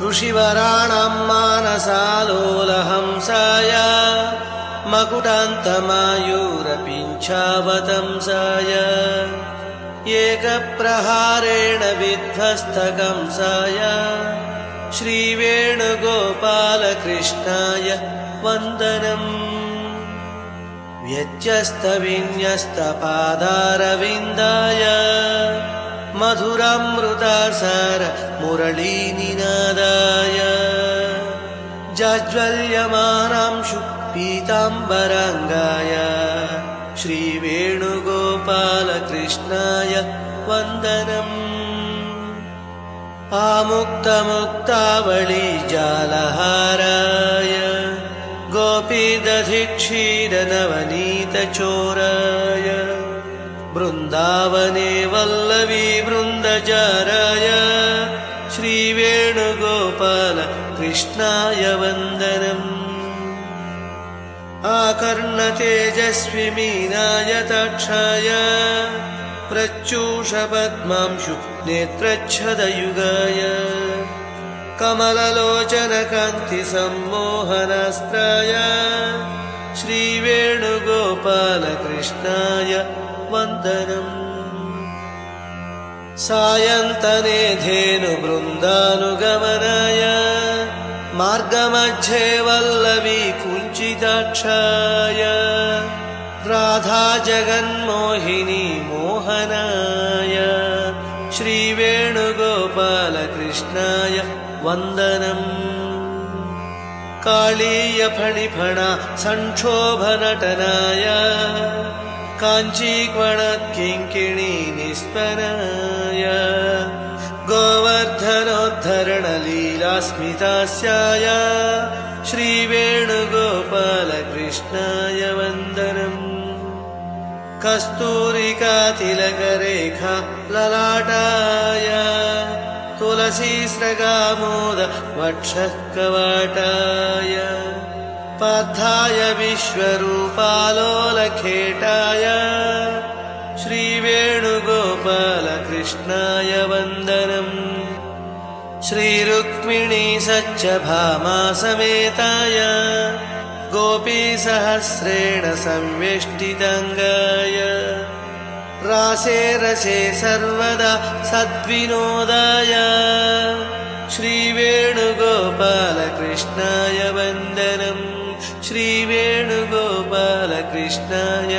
ऋषिवराणां मानसालोलहंसाय मकुटान्तमायूरपिञ्छावतंसाय एकप्रहारेण विध्वस्तकंसाय श्रीवेणुगोपालकृष्णाय वन्दनम्। व्यत्यस्तविन्यस्तपादारविन्दाय मधुरामृतासार मुरळीनिनादाय जाज्वल्यमानांशु पीताम्बराङ्गाय श्रीवेणुगोपालकृष्णाय वन्दनम्। आमुक्तमुक्तावळीजालहाराय गोपीदधिक्षीरनवनीतचोराय बृन्दावने वल्लवी वृन्दजाराय श्रीवेणुगोपालकृष्णाय वन्दनम्। आकर्णतेजस्वि मीनाय तक्षाय प्रच्यूषपद्मांशु नेत्रच्छदयुगाय कमललोचनकान्तिसम्मोहनास्त्राय श्रीवेणुगोपालकृष्णाय वन्दनम्। सायन्तने धेनुबृन्दानुगमनाय मार्गमध्ये वल्लवी कुञ्चिताक्षाय राधा जगन्मोहिनी मोहनाय श्रीवेणुगोपालकृष्णाय वन्दनम्। कालीयफणिफणा संक्षोभनटनाय काञ्चीक्वणत्किङ्किणी निस्पनाय गोवर्धनोद्धरणलीलास्मितास्याय श्रीवेणुगोपालकृष्णाय वन्दनम्। कस्तूरिकातिलकरेखा ललाटाय तुलसीस्रगामोद वक्षःकवाटाय पार्थाय विश्वरूपालोलखेटाय श्रीवेणुगोपालकृष्णाय वन्दनम्। श्रीरुक्मिणी सत्यभामा समेताय गोपीसहस्रेण संवेष्टिताङ्गाय रासे रसे सर्वदा सद्विनोदाय श्रीवेणुगोपालकृष्णाय वन्दनम्। श्रीवेणुगोपालकृष्णाय